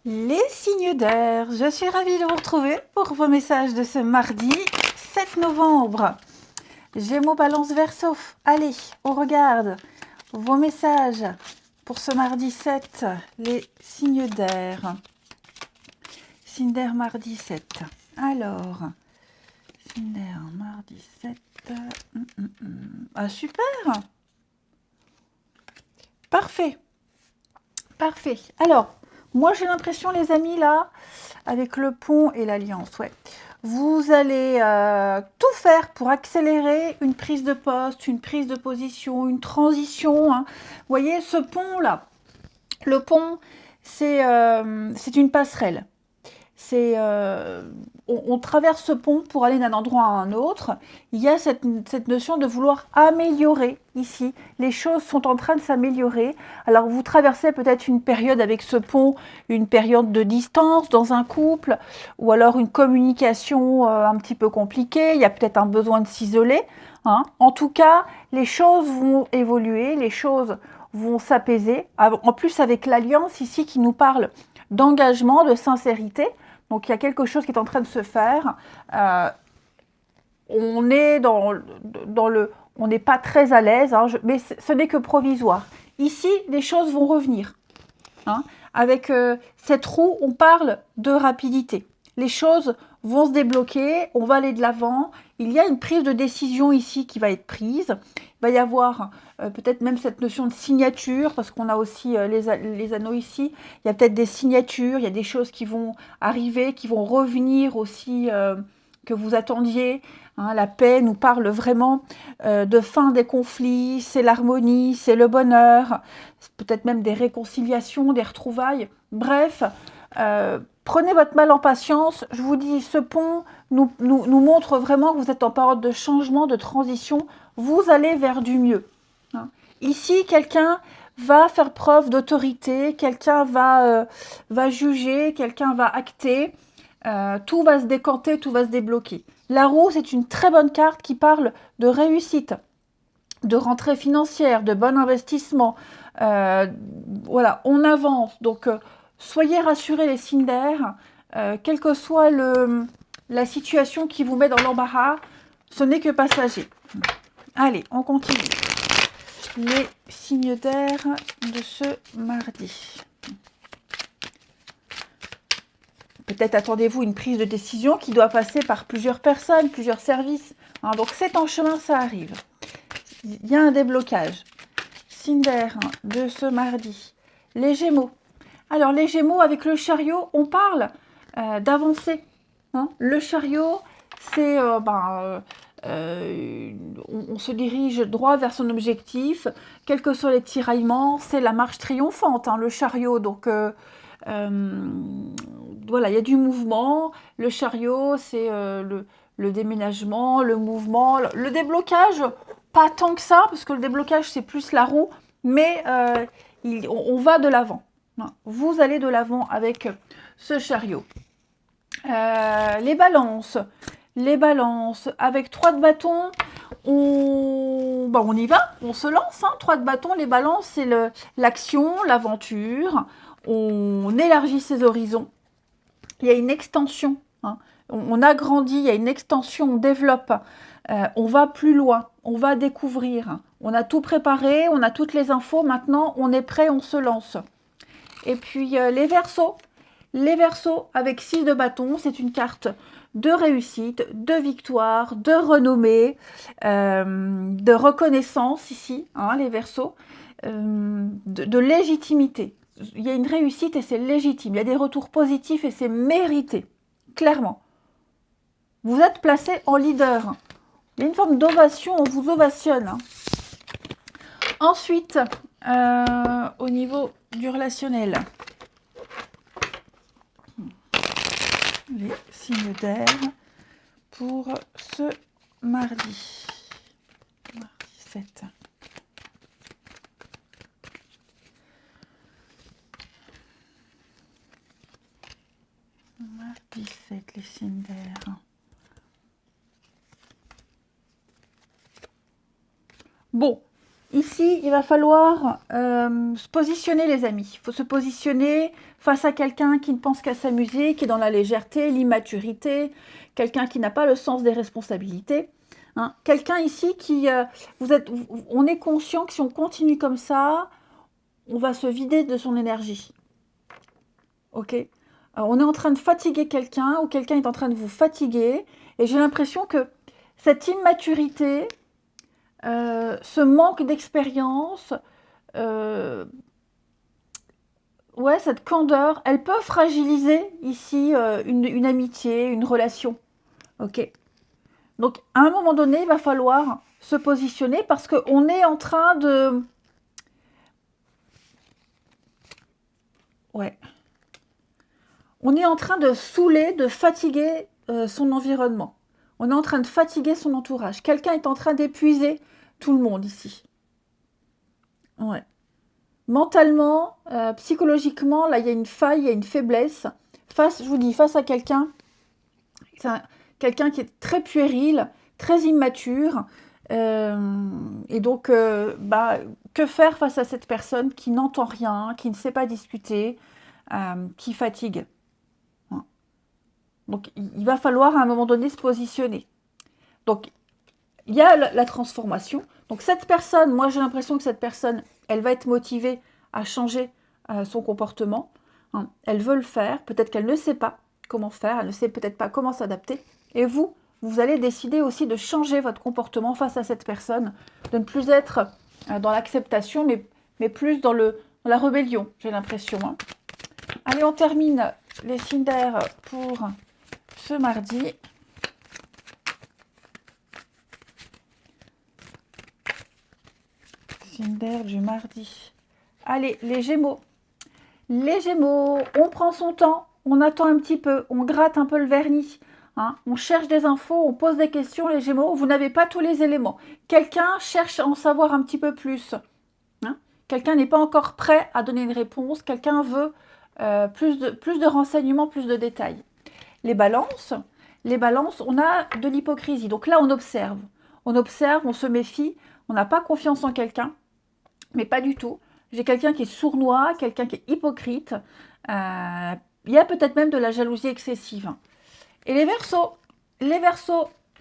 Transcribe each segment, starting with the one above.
Les signes d'air, je suis ravie de vous retrouver pour vos messages de ce mardi 7 novembre. Gémeaux, Balance, Verseau. Allez, on regarde vos messages pour ce mardi 7, les signes d'air. Signes d'air, mardi 7. Alors, signes d'air, mardi 7. Ah, super! Parfait. Parfait. Alors, moi j'ai l'impression, les amis, là, avec le pont et l'alliance, ouais, vous allez tout faire pour accélérer une prise de poste, une prise de position, une transition. Hein. Vous voyez, ce pont-là, le pont, c'est une passerelle. C'est on traverse ce pont pour aller d'un endroit à un autre. Il y a cette notion de vouloir améliorer ici. Les choses sont en train de s'améliorer. Alors vous traversez peut-être une période avec ce pont, une période de distance dans un couple, ou alors une communication un petit peu compliquée. Il y a peut-être un besoin de s'isoler. Hein. En tout cas, les choses vont évoluer, les choses vont s'apaiser. En plus avec l'alliance ici qui nous parle d'engagement, de sincérité. Donc il y a quelque chose qui est en train de se faire. On est dans le... On n'est pas très à l'aise, hein, mais ce n'est que provisoire. Ici, les choses vont revenir. Hein. Avec cette roue, on parle de rapidité. Les choses vont se débloquer, on va aller de l'avant. Il y a une prise de décision ici qui va être prise. Il va y avoir peut-être même cette notion de signature, parce qu'on a aussi les anneaux ici. Il y a peut-être des signatures, il y a des choses qui vont arriver, qui vont revenir aussi, que vous attendiez. Hein, la paix nous parle vraiment de fin des conflits, c'est l'harmonie, c'est le bonheur, peut-être même des réconciliations, des retrouvailles. Bref, prenez votre mal en patience. Je vous dis, ce pont nous montre vraiment que vous êtes en période de changement, de transition. Vous allez vers du mieux. Hein. Ici, quelqu'un va faire preuve d'autorité, quelqu'un va juger, quelqu'un va acter. Tout va se décanter, tout va se débloquer. La roue, c'est une très bonne carte qui parle de réussite, de rentrée financière, de bon investissement. Voilà, on avance. Donc, soyez rassurés les signes d'air, quelle que soit la situation qui vous met dans l'embarras, ce n'est que passager. Allez, on continue. Les signes d'air de ce mardi. Peut-être attendez-vous une prise de décision qui doit passer par plusieurs personnes, plusieurs services. Hein, donc c'est en chemin, ça arrive. Il y a un déblocage. Signe d'air de ce mardi. Les Gémeaux. Alors les Gémeaux, avec le chariot, on parle d'avancer. Hein. Le chariot, c'est... on se dirige droit vers son objectif, quels que soient les tiraillements, c'est la marche triomphante, hein, le chariot. Donc, voilà, il y a du mouvement. Le chariot, c'est le déménagement, le mouvement, le déblocage, pas tant que ça, parce que le déblocage, c'est plus la roue, mais on va de l'avant. Vous allez de l'avant avec ce chariot. Les balances. Les balances, avec 3 de bâton, on y va, on se lance. Hein. 3 de bâton, les balances, c'est l'action, l'aventure. On élargit ses horizons. Il y a une extension. Hein. On agrandit, il y a une extension, on développe. On va plus loin, on va découvrir. On a tout préparé, on a toutes les infos. Maintenant, on est prêt, on se lance. Et puis, les Verseaux. Les Verseaux, avec 6 de bâton, c'est une carte de réussite, de victoire, de renommée, de reconnaissance ici, hein, les Verseaux, de légitimité. Il y a une réussite et c'est légitime. Il y a des retours positifs et c'est mérité, clairement. Vous êtes placé en leader. Il y a une forme d'ovation, on vous ovationne. Hein. Ensuite, au niveau du relationnel, les signes d'air pour ce mardi. Mardi 7. Mardi 7, les signes d'air. Bon, ici, il va falloir se positionner, les amis. Il faut se positionner face à quelqu'un qui ne pense qu'à s'amuser, qui est dans la légèreté, l'immaturité, quelqu'un qui n'a pas le sens des responsabilités. Hein. Quelqu'un ici qui... on est conscient que si on continue comme ça, on va se vider de son énergie. Ok ? On est en train de fatiguer quelqu'un, ou quelqu'un est en train de vous fatiguer, et j'ai l'impression que cette immaturité, ce manque d'expérience, ouais, cette candeur, elle peut fragiliser ici une amitié, une relation. Ok. Donc, à un moment donné, il va falloir se positionner parce qu'on est en train de... Ouais. On est en train de saouler, de fatiguer son environnement. On est en train de fatiguer son entourage. Quelqu'un est en train d'épuiser tout le monde ici. Ouais. Mentalement, psychologiquement, là, il y a une faille, il y a une faiblesse. Je vous dis, face à quelqu'un, quelqu'un qui est très puéril, très immature. Et donc, que faire face à cette personne qui n'entend rien, qui ne sait pas discuter, qui fatigue? Donc, il va falloir à un moment donné se positionner. Donc, il y a la transformation. Donc, cette personne, moi j'ai l'impression que cette personne, elle va être motivée à changer son comportement. Hein. Elle veut le faire. Peut-être qu'elle ne sait pas comment faire. Elle ne sait peut-être pas comment s'adapter. Et vous allez décider aussi de changer votre comportement face à cette personne. De ne plus être dans l'acceptation, mais plus dans la rébellion, j'ai l'impression. Hein. Allez, on termine les signes d'air pour ce mardi. Signe d'air du mardi. Allez, les Gémeaux. Les Gémeaux, on prend son temps, on attend un petit peu, on gratte un peu le vernis. Hein, on cherche des infos, on pose des questions, les Gémeaux. Vous n'avez pas tous les éléments. Quelqu'un cherche à en savoir un petit peu plus. Hein, quelqu'un n'est pas encore prêt à donner une réponse. Quelqu'un veut plus de renseignements, plus de détails. Les balances, on a de l'hypocrisie. Donc là, on observe, on se méfie, on n'a pas confiance en quelqu'un. Mais pas du tout. J'ai quelqu'un qui est sournois, quelqu'un qui est hypocrite. Il y a peut-être même de la jalousie excessive. Et les Verseaux,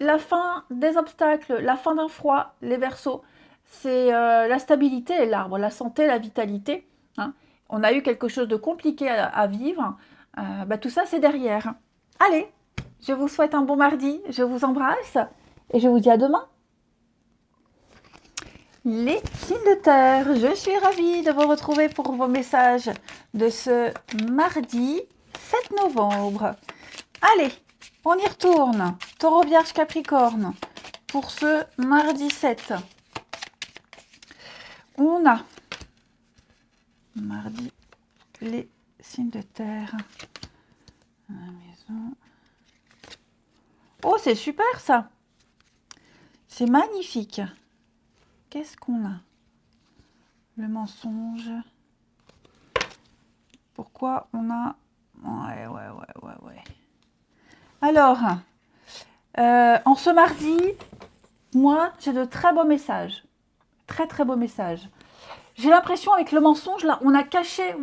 la fin des obstacles, la fin d'un froid, les Verseaux, c'est la stabilité et l'arbre, la santé, la vitalité. Hein. On a eu quelque chose de compliqué à vivre. Tout ça, c'est derrière. Allez, je vous souhaite un bon mardi, je vous embrasse et je vous dis à demain. Les signes de terre, je suis ravie de vous retrouver pour vos messages de ce mardi 7 novembre. Allez, on y retourne. Taureau, Vierge, Capricorne pour ce mardi 7. On a mardi les signes de terre. La maison. Oh, c'est super ça. C'est magnifique. Qu'est-ce qu'on a? Le mensonge. Pourquoi on a... Ouais. Alors, en ce mardi, moi, j'ai de très beaux messages. Très, très beaux messages. J'ai l'impression, avec le mensonge, là, on a caché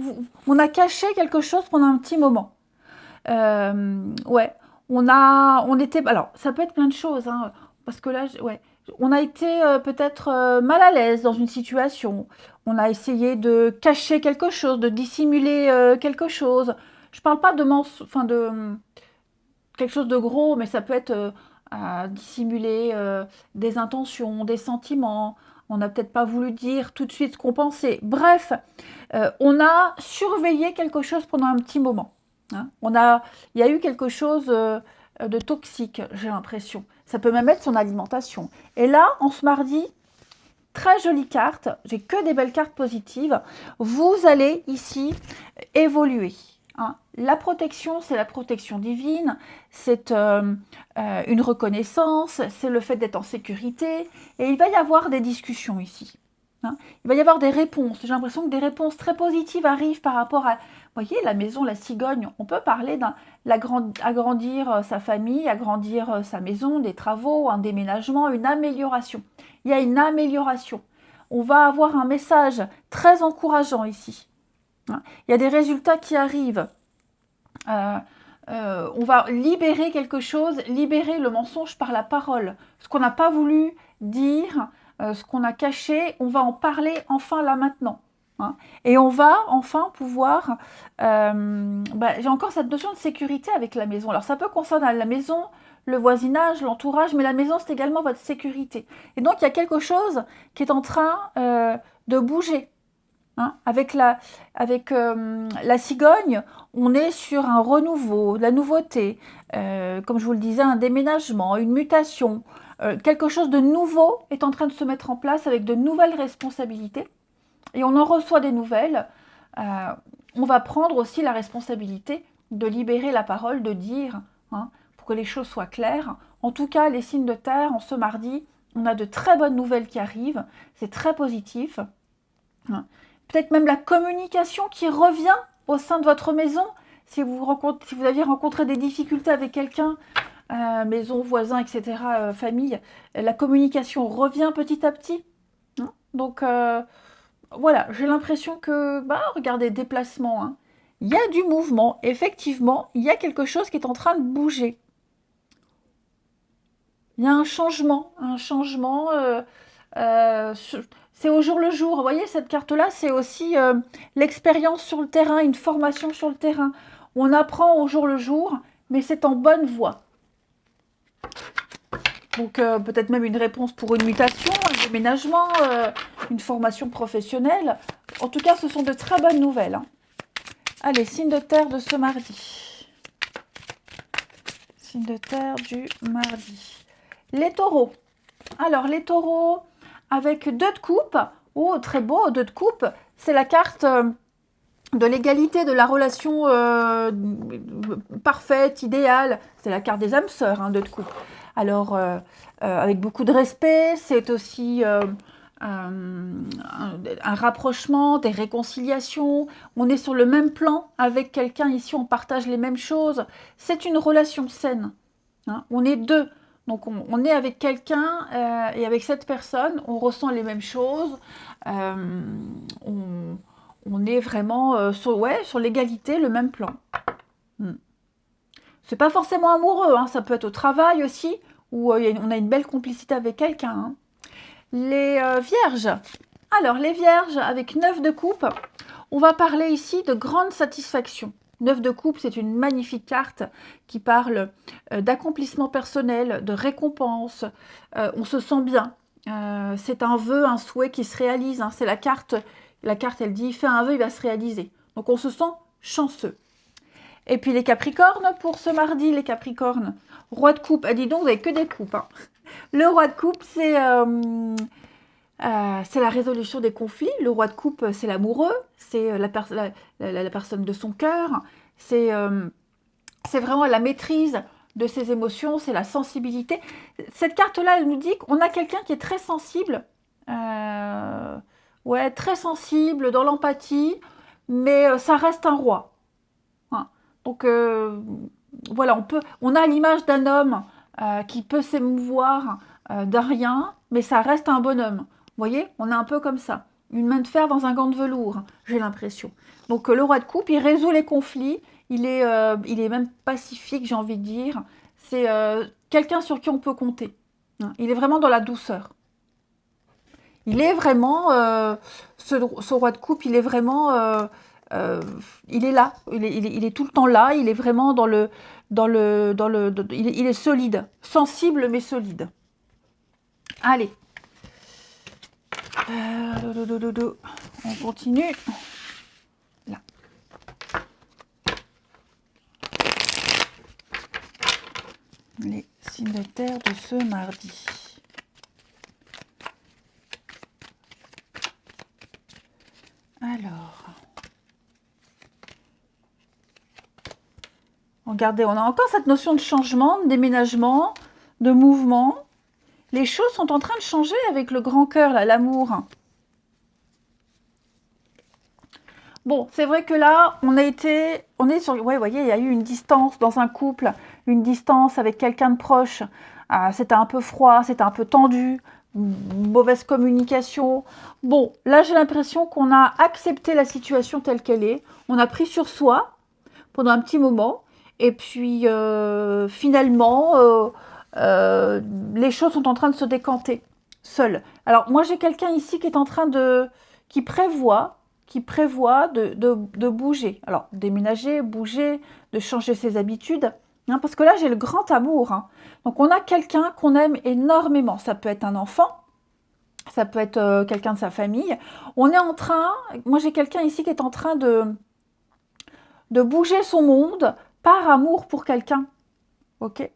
quelque chose pendant un petit moment. Ouais. On était... Alors, ça peut être plein de choses, hein, parce que là, ouais... On a été peut-être mal à l'aise dans une situation. On a essayé de cacher quelque chose, de dissimuler quelque chose. Je ne parle pas de quelque chose de gros, mais ça peut être dissimuler des intentions, des sentiments. On n'a peut-être pas voulu dire tout de suite ce qu'on pensait. Bref, on a surveillé quelque chose pendant un petit moment. Hein. Il y a eu quelque chose de toxique, j'ai l'impression. Ça peut même être son alimentation. Et là, en ce mardi, très jolie carte. J'ai que des belles cartes positives. Vous allez ici évoluer. Hein. La protection, c'est la protection divine. C'est une reconnaissance. C'est le fait d'être en sécurité. Et il va y avoir des discussions ici. Hein. Il va y avoir des réponses. J'ai l'impression que des réponses très positives arrivent par rapport à... Vous voyez, la maison, la cigogne, on peut parler d'agrandir sa famille, agrandir sa maison, des travaux, un déménagement, une amélioration. Il y a une amélioration. on va avoir un message très encourageant ici. Hein. Il y a des résultats qui arrivent. On va libérer quelque chose, libérer le mensonge par la parole. Ce qu'on n'a pas voulu dire, ce qu'on a caché, on va en parler enfin là maintenant. Hein. Et on va enfin pouvoir... j'ai encore cette notion de sécurité avec la maison. Alors ça peut concerner la maison, le voisinage, l'entourage, mais la maison c'est également votre sécurité. Et donc il y a quelque chose qui est en train de bouger. Hein, avec la cigogne, on est sur un renouveau, de la nouveauté, comme je vous le disais, un déménagement, une mutation. Quelque chose de nouveau est en train de se mettre en place avec de nouvelles responsabilités. Et on en reçoit des nouvelles. On va prendre aussi la responsabilité de libérer la parole, de dire, hein, pour que les choses soient claires. En tout cas, les signes de terre, en ce mardi, on a de très bonnes nouvelles qui arrivent. C'est très positif. Hein. Peut-être même la communication qui revient au sein de votre maison. Si vous aviez rencontré des difficultés avec quelqu'un, maison, voisin, etc., famille, la communication revient petit à petit. Hein. Donc, voilà, j'ai l'impression que, regardez, déplacement, hein. Il y a du mouvement. Effectivement, il y a quelque chose qui est en train de bouger. Il y a un changement. C'est au jour le jour. Vous voyez, cette carte-là, c'est aussi l'expérience sur le terrain, une formation sur le terrain. On apprend au jour le jour, mais c'est en bonne voie. Donc, peut-être même une réponse pour une mutation, un déménagement, une formation professionnelle. En tout cas, ce sont de très bonnes nouvelles. Hein. Allez, signe de terre de ce mardi. Signe de terre du mardi. Les taureaux. Alors, les taureaux... avec 2 de coupe, oh très beau, 2 de coupe, c'est la carte de l'égalité, de la relation parfaite, idéale, c'est la carte des âmes sœurs, hein, 2 de coupe. Alors, avec beaucoup de respect, c'est aussi un rapprochement, des réconciliations, on est sur le même plan avec quelqu'un, ici on partage les mêmes choses, c'est une relation saine, hein, on est 2. Donc, on est avec quelqu'un et avec cette personne, on ressent les mêmes choses. On est vraiment sur l'égalité, le même plan. C'est pas forcément amoureux, hein, ça peut être au travail aussi, où on a une belle complicité avec quelqu'un. Hein. Les vierges. Alors, les vierges, avec 9 de coupe, on va parler ici de grande satisfaction. 9 de coupe, c'est une magnifique carte qui parle d'accomplissement personnel, de récompense. On se sent bien. C'est un vœu, un souhait qui se réalise. Hein. C'est la carte, elle dit, fais un vœu, il va se réaliser. Donc, on se sent chanceux. Et puis, les capricornes, pour ce mardi, les capricornes. Roi de coupe, dis donc, vous n'avez que des coupes. Hein. Le roi de coupe, c'est la résolution des conflits. Le roi de coupe, c'est l'amoureux, c'est la personne de son cœur. C'est vraiment la maîtrise de ses émotions, c'est la sensibilité. Cette carte-là, elle nous dit qu'on a quelqu'un qui est très sensible. Très sensible, dans l'empathie, mais ça reste un roi. Hein. Donc, voilà, on a l'image d'un homme qui peut s'émouvoir d'un rien, mais ça reste un bonhomme. Vous voyez, on est un peu comme ça. Une main de fer dans un gant de velours, j'ai l'impression. Donc, le roi de coupe, il résout les conflits. Il est même pacifique, j'ai envie de dire. C'est quelqu'un sur qui on peut compter. Hein. Il est vraiment dans la douceur. Il est vraiment, ce roi de coupe, il est vraiment, il est là. Il est tout le temps là. Il est vraiment il est solide. Sensible, mais solide. Allez. On continue. Là. Les signes de terre de ce mardi. Alors. Regardez, on a encore cette notion de changement, de déménagement, de mouvement. Les choses sont en train de changer avec le grand cœur, là, l'amour. Bon, c'est vrai que là, on est sur, ouais, vous voyez, il y a eu une distance dans un couple, une distance avec quelqu'un de proche. C'était un peu froid, c'était un peu tendu. mauvaise communication. Bon, là j'ai l'impression qu'on a accepté la situation telle qu'elle est, on a pris sur soi pendant un petit moment, et puis finalement, les choses sont en train de se décanter seules. Alors moi j'ai quelqu'un ici qui est en train qui prévoit de bouger. Alors déménager, bouger, de changer ses habitudes. Hein, parce que là, j'ai le grand amour. Hein. Donc, on a quelqu'un qu'on aime énormément. Ça peut être un enfant, ça peut être quelqu'un de sa famille. On est en train, moi j'ai quelqu'un ici qui est en train de bouger son monde par amour pour quelqu'un. Ok?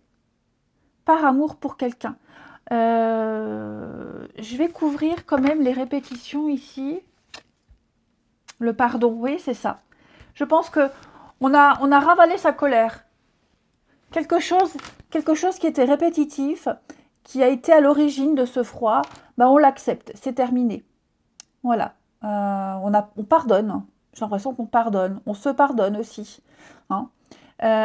Par amour pour quelqu'un. Je vais couvrir quand même les répétitions ici. Le pardon, oui, c'est ça. Je pense que on a ravalé sa colère. Quelque chose qui était répétitif, qui a été à l'origine de ce froid, ben on l'accepte, c'est terminé. Voilà, on pardonne, j'ai l'impression qu'on pardonne, on se pardonne aussi. Hein.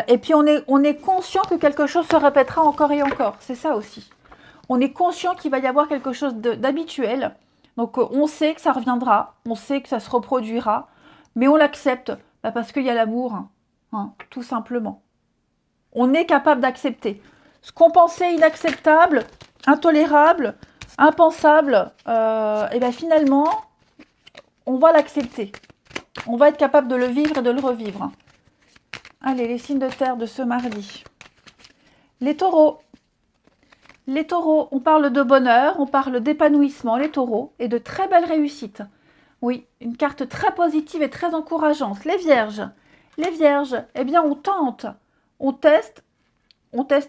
Et puis on est conscient que quelque chose se répétera encore et encore, c'est ça aussi. On est conscient qu'il va y avoir quelque chose d'habituel, donc on sait que ça reviendra, on sait que ça se reproduira, mais on l'accepte parce qu'il y a l'amour, hein, tout simplement. On est capable d'accepter. Ce qu'on pensait inacceptable, intolérable, impensable, et bien finalement, on va l'accepter. On va être capable de le vivre et de le revivre. Allez, les signes de terre de ce mardi. Les taureaux. Les taureaux, on parle de bonheur, on parle d'épanouissement, les taureaux, et de très belles réussites. Oui, une carte très positive et très encourageante. Les vierges. Les vierges, eh bien on tente. On teste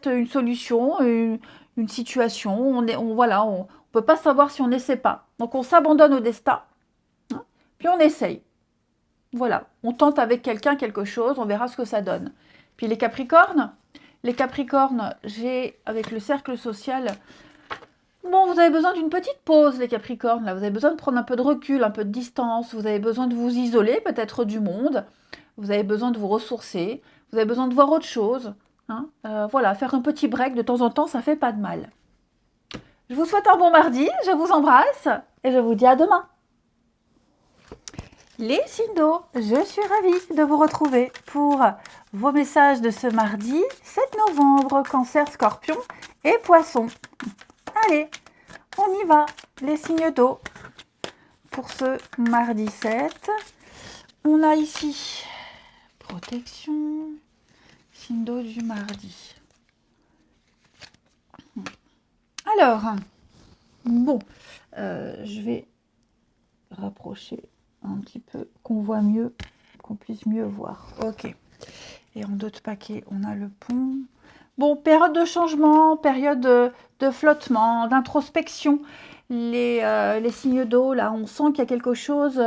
une solution, une situation, on ne peut pas savoir si on n'essaie pas. Donc on s'abandonne au destin, hein, puis on essaye. Voilà, on tente avec quelqu'un quelque chose, on verra ce que ça donne. Puis les Capricornes, j'ai avec le cercle social, bon, vous avez besoin d'une petite pause, les Capricornes, là, vous avez besoin de prendre un peu de recul, un peu de distance, vous avez besoin de vous isoler peut-être du monde, vous avez besoin de vous ressourcer, vous avez besoin de voir autre chose. Hein, voilà, faire un petit break de temps en temps, ça fait pas de mal. Je vous souhaite un bon mardi, je vous embrasse et je vous dis à demain. Les signes d'eau, je suis ravie de vous retrouver pour vos messages de ce mardi 7 novembre, Cancer, Scorpion et Poisson. Allez, on y va, les signes d'eau pour ce mardi 7. On a ici protection, signe d'eau du mardi. Alors, bon, je vais rapprocher un petit peu, qu'on voit mieux, qu'on puisse mieux voir. Ok. Et en d'autres paquets, on a le pont. Bon, période de changement, période de flottement, d'introspection. Les signes d'eau, là, on sent qu'il y a quelque chose.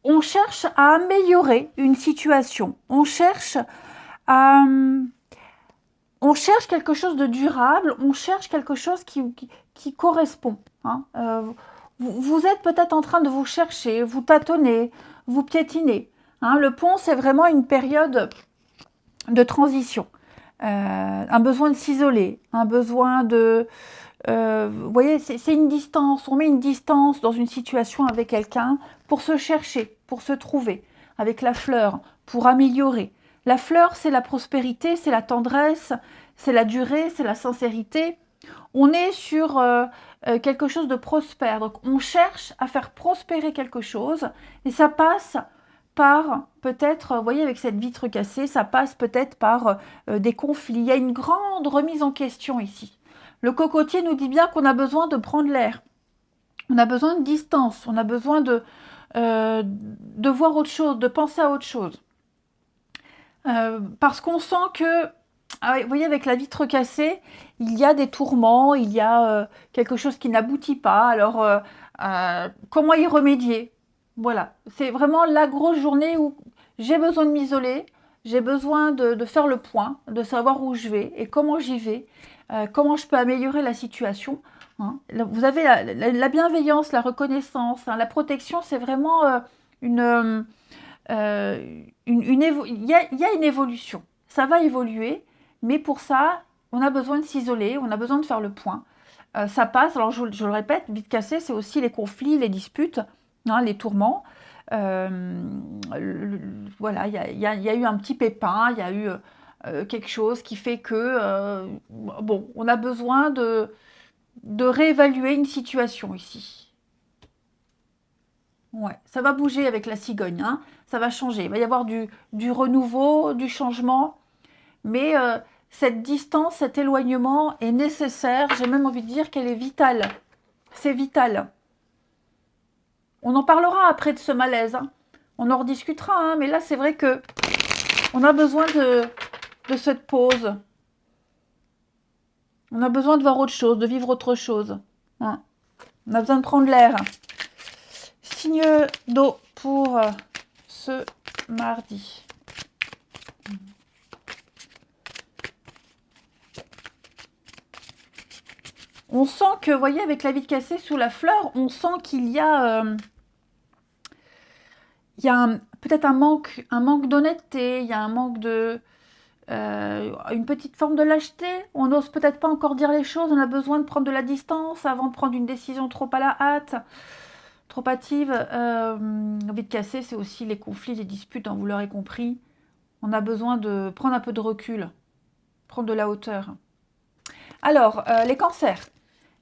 On cherche à améliorer une situation. On cherche quelque chose de durable. On cherche quelque chose qui correspond. Hein. Vous êtes peut-être en train de vous chercher, vous tâtonnez, vous piétinez. Hein. Le pont, c'est vraiment une période de transition. Un besoin de s'isoler, un besoin de... vous voyez, c'est une distance. On met une distance dans une situation avec quelqu'un pour se chercher, pour se trouver. Avec la fleur, pour améliorer. La fleur, c'est la prospérité, c'est la tendresse, c'est la durée, c'est la sincérité. On est sur quelque chose de prospère. Donc, on cherche à faire prospérer quelque chose. Et ça passe par, peut-être, vous voyez, avec cette vitre cassée, ça passe peut-être par des conflits. Il y a une grande remise en question ici. Le cocotier nous dit bien qu'on a besoin de prendre l'air. On a besoin de distance. On a besoin de voir autre chose, de penser à autre chose. Parce qu'on sent que, vous voyez, avec la vitre cassée, il y a des tourments, il y a quelque chose qui n'aboutit pas. Alors, comment y remédier? Voilà, c'est vraiment la grosse journée où j'ai besoin de m'isoler, j'ai besoin de faire le point, de savoir où je vais et comment j'y vais, comment je peux améliorer la situation. Hein. Vous avez la bienveillance, la reconnaissance, hein, la protection, c'est vraiment il y a une évolution. Ça va évoluer, mais pour ça, on a besoin de s'isoler, on a besoin de faire le point. ça passe. Alors, je le répète, vide cassé, c'est aussi les conflits, les disputes, hein, les tourments. Voilà, il y a eu un petit pépin, il y a eu quelque chose qui fait que, bon, on a besoin de réévaluer une situation ici. Ouais, ça va bouger avec la cigogne, hein, ça va changer. Il va y avoir du renouveau, du changement, mais cette distance, cet éloignement est nécessaire. J'ai même envie de dire qu'elle est vitale. C'est vital. On en parlera après de ce malaise, hein. On en rediscutera, hein, mais là, c'est vrai que on a besoin de cette pause. On a besoin de voir autre chose, de vivre autre chose, hein. On a besoin de prendre l'air. Signe d'eau pour ce mardi. On sent que, vous voyez, avec la vide cassée sous la fleur, on sent qu'il y a, peut-être un manque d'honnêteté, il y a un manque de... une petite forme de lâcheté. On n'ose peut-être pas encore dire les choses, on a besoin de prendre de la distance avant de prendre une décision trop à la hâte, trop hâtive. Vide cassée, c'est aussi les conflits, les disputes, hein, vous l'aurez compris. On a besoin de prendre un peu de recul, prendre de la hauteur. Alors, les cancers.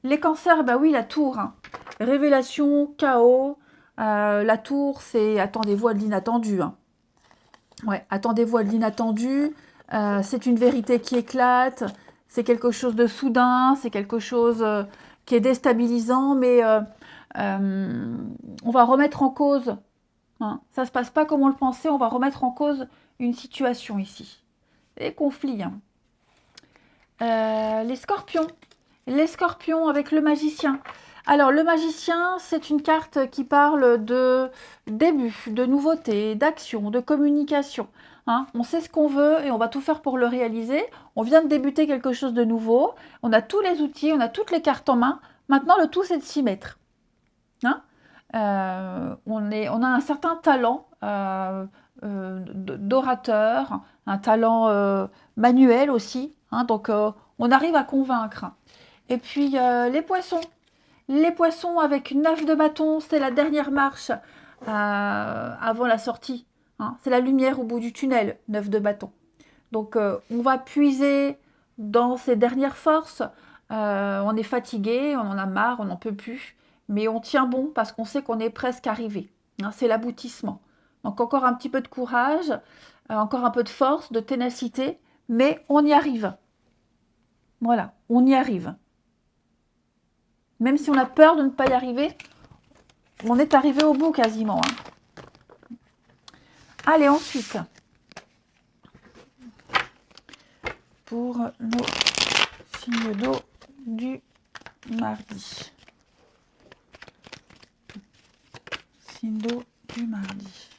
Les cancers, bah oui, la tour, hein. Révélation, chaos. La tour, c'est attendez-vous à de l'inattendu, hein. Ouais, attendez-vous à de l'inattendu. C'est une vérité qui éclate. C'est quelque chose de soudain. C'est quelque chose qui est déstabilisant. Mais on va remettre en cause, hein. Ça ne se passe pas comme on le pensait. On va remettre en cause une situation ici. Les conflits, hein. Les scorpions. Les scorpions avec le magicien. Alors, le magicien, c'est une carte qui parle de début, de nouveauté, d'action, de communication, hein. On sait ce qu'on veut et on va tout faire pour le réaliser. On vient de débuter quelque chose de nouveau. On a tous les outils, on a toutes les cartes en main. Maintenant, le tout, c'est de s'y mettre, hein. On a un certain talent d'orateur, un talent manuel aussi, hein. Donc, on arrive à convaincre. Et puis, les poissons. Les poissons avec 9 de bâton, c'est la dernière marche avant la sortie, hein. C'est la lumière au bout du tunnel, 9 de bâton. Donc, on va puiser dans ses dernières forces. On est fatigué, on en a marre, on n'en peut plus. Mais on tient bon parce qu'on sait qu'on est presque arrivé, hein. C'est l'aboutissement. Donc, encore un petit peu de courage, encore un peu de force, de ténacité, mais on y arrive. Voilà, on y arrive. Même si on a peur de ne pas y arriver, on est arrivé au bout quasiment, hein. Allez, ensuite, pour nos signes d'eau du mardi. Signe d'eau du mardi.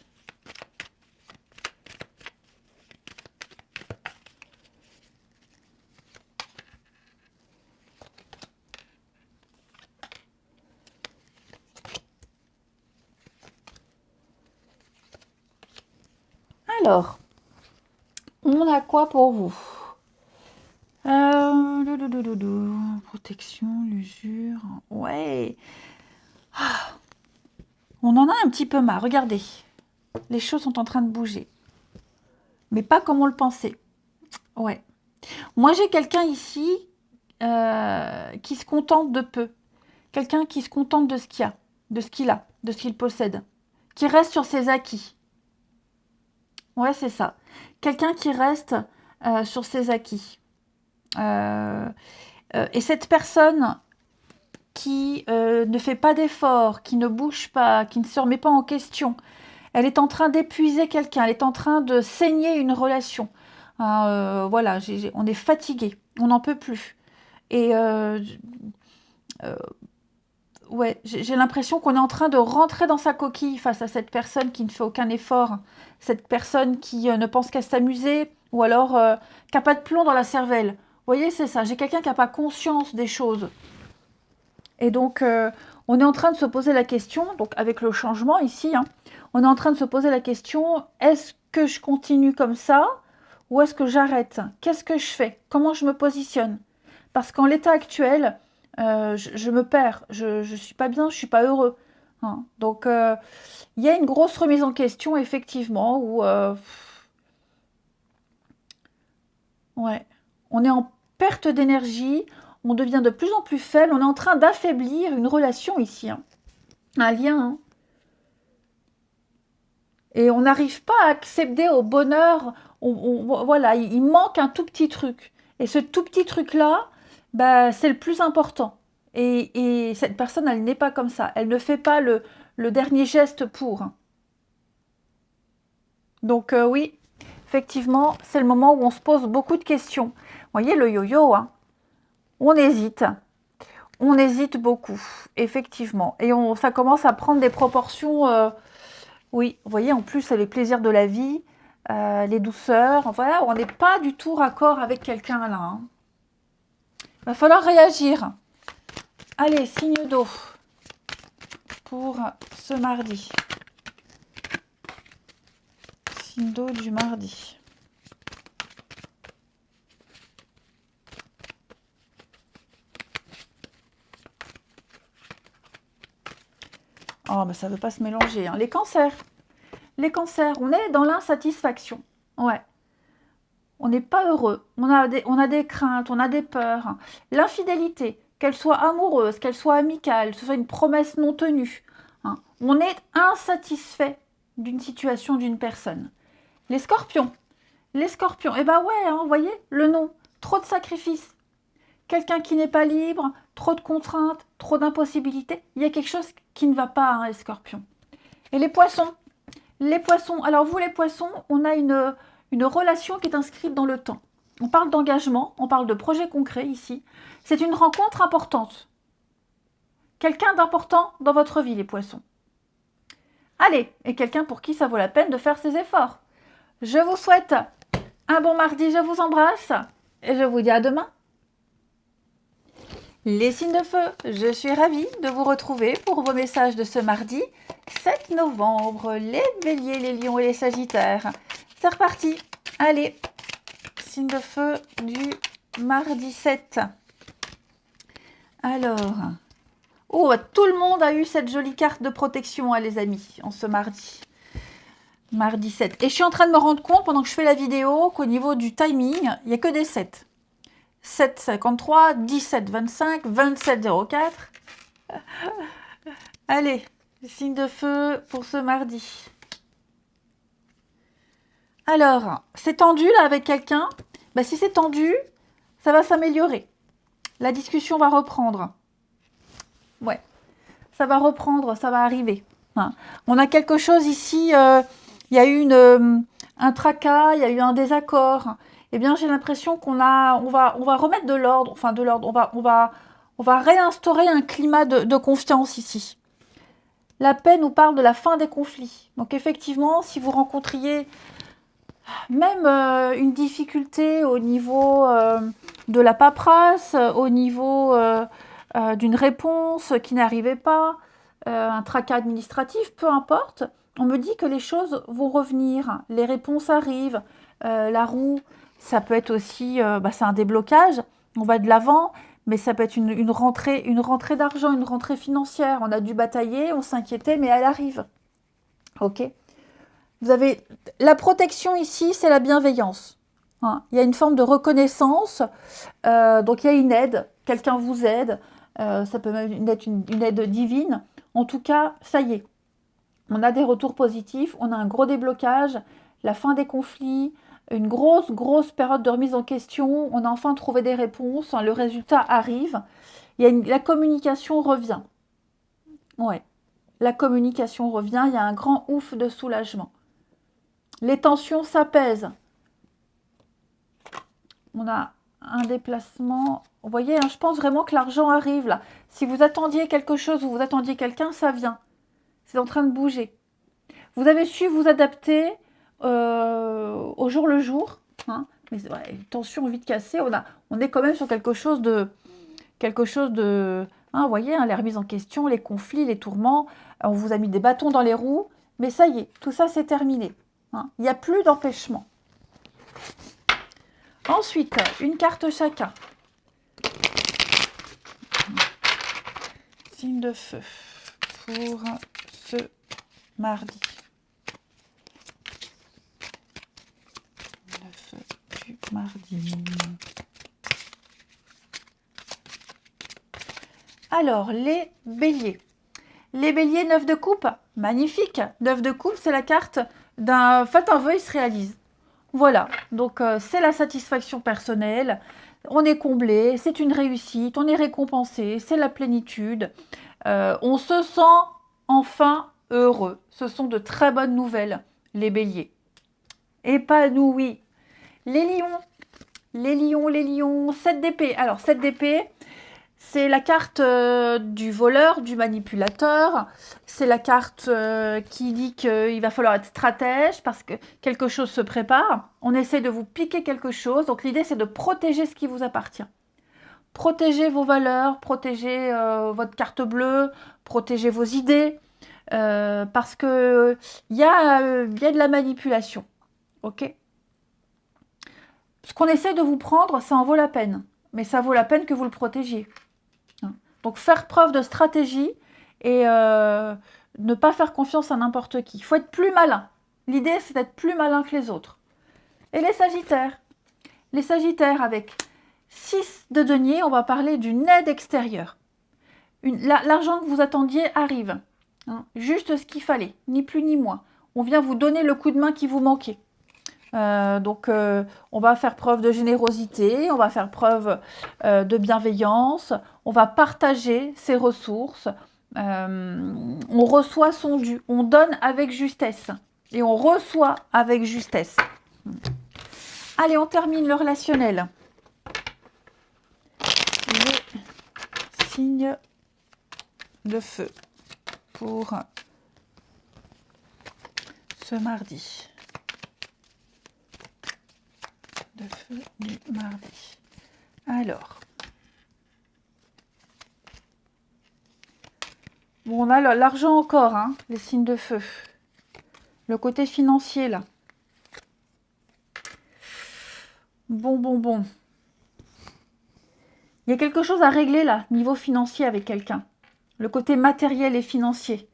Alors, on a quoi pour vous? Protection, l'usure. Ouais. On en a un petit peu marre. Regardez. Les choses sont en train de bouger. Mais pas comme on le pensait. Ouais. Moi, j'ai quelqu'un ici qui se contente de peu. Quelqu'un qui se contente de ce qu'il y a, de ce qu'il a, de ce qu'il possède. Qui reste sur ses acquis. Ouais, c'est ça. Quelqu'un qui reste sur ses acquis. Et cette personne qui ne fait pas d'effort, qui ne bouge pas, qui ne se remet pas en question, elle est en train d'épuiser quelqu'un, elle est en train de saigner une relation. Voilà, on est fatigué, on n'en peut plus. Et ouais, j'ai l'impression qu'on est en train de rentrer dans sa coquille face à cette personne qui ne fait aucun effort, cette personne qui ne pense qu'à s'amuser, ou alors qui n'a pas de plomb dans la cervelle. Vous voyez, c'est ça, j'ai quelqu'un qui n'a pas conscience des choses. Et donc, on est en train de se poser la question, donc avec le changement ici, hein, on est en train de se poser la question, est-ce que je continue comme ça, ou est-ce que j'arrête? Qu'est-ce que je fais? Comment je me positionne? Parce qu'en l'état actuel, je me perds, je suis pas bien, je suis pas heureux. Hein. Donc, il y a une grosse remise en question, effectivement, où ouais, on est en perte d'énergie, on devient de plus en plus faible, on est en train d'affaiblir une relation ici, hein. Un lien, hein. Et on n'arrive pas à accéder au bonheur. Voilà, il manque un tout petit truc. Et ce tout petit truc-là, bah, c'est le plus important. Et cette personne, elle n'est pas comme ça. Elle ne fait pas le dernier geste pour. Donc oui, effectivement, c'est le moment où on se pose beaucoup de questions. Vous voyez le yo-yo, hein, on hésite. On hésite beaucoup, effectivement. Et ça commence à prendre des proportions... oui, vous voyez, en plus, les plaisirs de la vie, les douceurs, voilà, on n'est pas du tout raccord avec quelqu'un là. Hein. Va falloir réagir. Allez, signe d'eau pour ce mardi. Signe d'eau du mardi. Oh, mais ça ne veut pas se mélanger. Hein. Les cancers. Les cancers, on est dans l'insatisfaction. Ouais. On n'est pas heureux. On a des craintes, on a des peurs. L'infidélité, qu'elle soit amoureuse, qu'elle soit amicale, que ce soit une promesse non tenue. Hein. On est insatisfait d'une situation d'une personne. Les scorpions. Les scorpions. Eh ben ouais, hein, vous voyez, le nom. Trop de sacrifices. Quelqu'un qui n'est pas libre, trop de contraintes, trop d'impossibilités. Il y a quelque chose qui ne va pas, hein, les scorpions. Et les poissons. Les poissons. Alors vous, les poissons, on a une relation qui est inscrite dans le temps. On parle d'engagement, on parle de projet concret ici. C'est une rencontre importante. Quelqu'un d'important dans votre vie, les poissons. Allez, et quelqu'un pour qui ça vaut la peine de faire ses efforts. Je vous souhaite un bon mardi, je vous embrasse et je vous dis à demain. Les signes de feu, je suis ravie de vous retrouver pour vos messages de ce mardi 7 novembre. Les béliers, les lions et les sagittaires. C'est reparti. Allez, signe de feu du mardi 7. Alors, oh, tout le monde a eu cette jolie carte de protection, hein, les amis, en ce mardi. Mardi 7. Et je suis en train de me rendre compte, pendant que je fais la vidéo, qu'au niveau du timing, il n'y a que des 7. 7, 53, 17, 25, 27, 04. Allez, signe de feu pour ce mardi. Alors, c'est tendu là avec quelqu'un. Bah, si c'est tendu, ça va s'améliorer. La discussion va reprendre. Ouais, ça va reprendre, ça va arriver. Hein. On a quelque chose ici, il y a eu un tracas, il y a eu un désaccord. Eh bien, j'ai l'impression on va remettre de l'ordre, enfin de l'ordre, on va réinstaurer un climat de confiance ici. La paix nous parle de la fin des conflits. Donc effectivement, si vous rencontriez même une difficulté au niveau de la paperasse, au niveau d'une réponse qui n'arrivait pas, un tracas administratif, peu importe, on me dit que les choses vont revenir, les réponses arrivent, la roue, ça peut être aussi, c'est un déblocage, on va de l'avant, mais ça peut être une rentrée d'argent, une rentrée financière, on a dû batailler, on s'inquiétait, mais elle arrive. Ok ? Vous avez la protection ici, c'est la bienveillance. Hein. Il y a une forme de reconnaissance, donc il y a une aide, quelqu'un vous aide, ça peut même être une aide divine. En tout cas, ça y est, on a des retours positifs, on a un gros déblocage, la fin des conflits, une grosse période de remise en question, on a enfin trouvé des réponses, hein, le résultat arrive, la communication revient. Ouais, la communication revient, il y a un grand ouf de soulagement. Les tensions s'apaisent. On a un déplacement. Vous voyez, hein, je pense vraiment que l'argent arrive là. Si vous attendiez quelque chose ou vous attendiez quelqu'un, ça vient. C'est en train de bouger. Vous avez su vous adapter au jour le jour. Hein, mais ouais, tension vite cassée. On est quand même sur quelque chose de... Hein, vous voyez, hein, les remises en question, les conflits, les tourments. On vous a mis des bâtons dans les roues. Mais ça y est, tout ça c'est terminé. Hein, il n'y a plus d'empêchement. Ensuite, une carte chacun. signe de feu pour ce mardi. Le feu du mardi. Alors, les béliers. Les béliers, 9 de coupe, magnifique. 9 de coupe, c'est la carte d'un... Faites un vœu, il se réalise. Voilà, donc c'est la satisfaction personnelle. On est comblé, c'est une réussite, on est récompensé, c'est la plénitude. On se sent enfin heureux. Ce sont de très bonnes nouvelles, les béliers. Épanouis. Les lions. Les lions, les lions. 7 d'épée. Alors, 7 d'épée, c'est la carte du voleur, du manipulateur. C'est la carte qui dit qu'il va falloir être stratège parce que quelque chose se prépare. On essaie de vous piquer quelque chose. Donc l'idée, c'est de protéger ce qui vous appartient. Protégez vos valeurs, protégez votre carte bleue, protégez vos idées. Parce que y a de la manipulation. Ok ? Ce qu'on essaie de vous prendre, ça en vaut la peine. Mais ça vaut la peine que vous le protégiez. Donc, faire preuve de stratégie et ne pas faire confiance à n'importe qui. Il faut être plus malin. L'idée, c'est d'être plus malin que les autres. Et les sagittaires. Les sagittaires, avec 6 de denier, on va parler d'une aide extérieure. L'argent que vous attendiez arrive. Juste ce qu'il fallait, ni plus ni moins. On vient vous donner le coup de main qui vous manquait. On va faire preuve de générosité, on va faire preuve de bienveillance, on va partager ses ressources, on reçoit son dû, on donne avec justesse et on reçoit avec justesse. Allez, on termine le relationnel. Les signes de feu pour ce mardi. De feu du mardi. Alors, bon, on a l'argent encore, hein, les signes de feu. Le côté financier, là. Bon. Il y a quelque chose à régler, là, niveau financier avec quelqu'un. Le côté matériel et financier.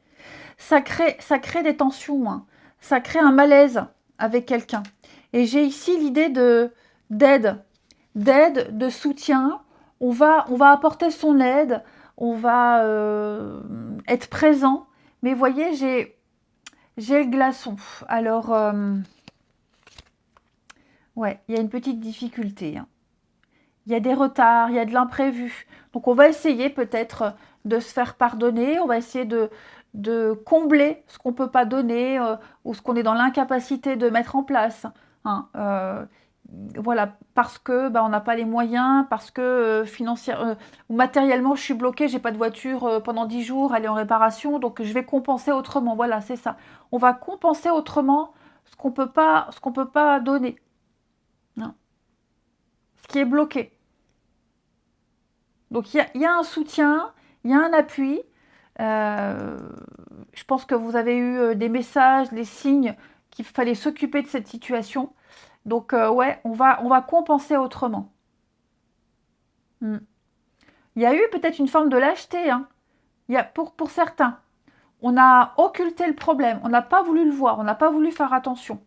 Ça crée des tensions, hein. Ça crée un malaise avec quelqu'un. Et j'ai ici l'idée d'aide, de soutien. On va apporter son aide, on va être présent. Mais vous voyez, j'ai le glaçon. Alors, ouais, il y a une petite difficulté. Hein. Il y a des retards, il y a de l'imprévu. Donc, on va essayer peut-être de se faire pardonner. On va essayer de combler ce qu'on ne peut pas donner ou ce qu'on est dans l'incapacité de mettre en place. Hein, voilà, parce que on n'a pas les moyens, parce que financièrement ou matériellement je suis bloquée, j'ai pas de voiture pendant 10 jours, elle est en réparation, donc je vais compenser autrement. Voilà, c'est ça. On va compenser autrement ce qu'on peut pas donner. Non. Ce qui est bloqué. Donc il y a un soutien, il y a un appui. Je pense que vous avez eu des messages, des signes qu'il fallait s'occuper de cette situation. Donc, ouais, on va compenser autrement. Il y a eu peut-être une forme de lâcheté. Hein. Pour certains, on a occulté le problème. On n'a pas voulu le voir. On n'a pas voulu faire attention.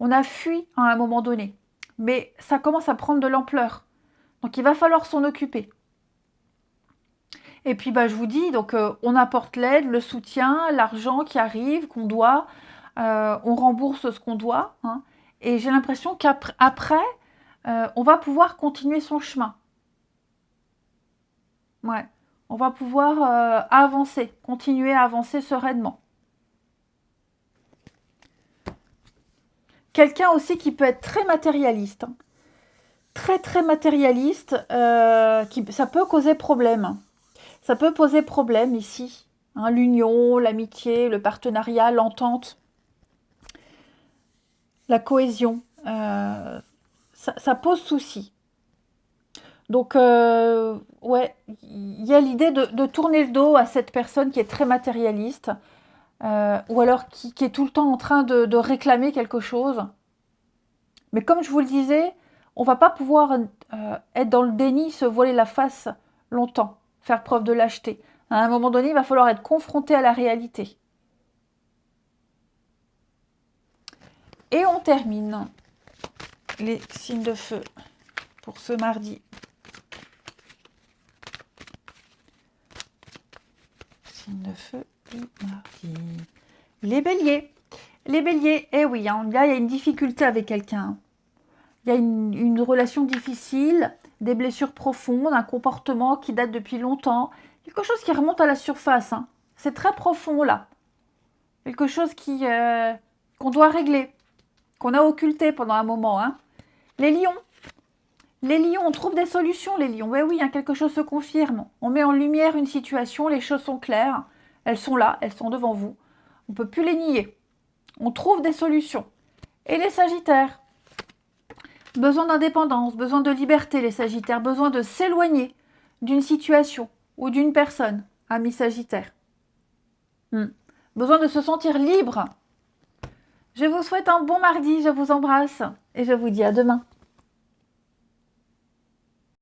On a fui à un moment donné. Mais ça commence à prendre de l'ampleur. Donc, il va falloir s'en occuper. Et puis, je vous dis, donc, on apporte l'aide, le soutien, l'argent qui arrive, qu'on doit. On rembourse ce qu'on doit. Hein. Et j'ai l'impression qu'après, on va pouvoir continuer son chemin. Ouais. On va pouvoir avancer, continuer à avancer sereinement. Quelqu'un aussi qui peut être très matérialiste. Hein. Très matérialiste, ça peut causer problème. Ça peut poser problème ici. Hein, l'union, l'amitié, le partenariat, l'entente. La cohésion, ça pose souci. Donc, ouais, il y a l'idée de tourner le dos à cette personne qui est très matérialiste, ou alors qui est tout le temps en train de réclamer quelque chose. Mais comme je vous le disais, on ne va pas pouvoir être dans le déni, se voiler la face longtemps, faire preuve de lâcheté. À un moment donné, il va falloir être confronté à la réalité. Et on termine les signes de feu pour ce mardi. Signes de feu du mardi. Les béliers. Les béliers, eh oui, hein, là, il y a une difficulté avec quelqu'un. Il y a une relation difficile, des blessures profondes, un comportement qui date depuis longtemps. Quelque chose qui remonte à la surface. Hein. C'est très profond, là. Quelque chose qu'on doit régler, qu'on a occulté pendant un moment. Hein. Les lions, on trouve des solutions, les lions. Oui, hein, quelque chose se confirme. On met en lumière une situation, les choses sont claires. Elles sont là, elles sont devant vous. On ne peut plus les nier. On trouve des solutions. Et les sagittaires, besoin d'indépendance, besoin de liberté, les sagittaires, besoin de s'éloigner d'une situation ou d'une personne, amis sagittaires. Besoin de se sentir libre. Je vous souhaite un bon mardi, je vous embrasse et je vous dis à demain.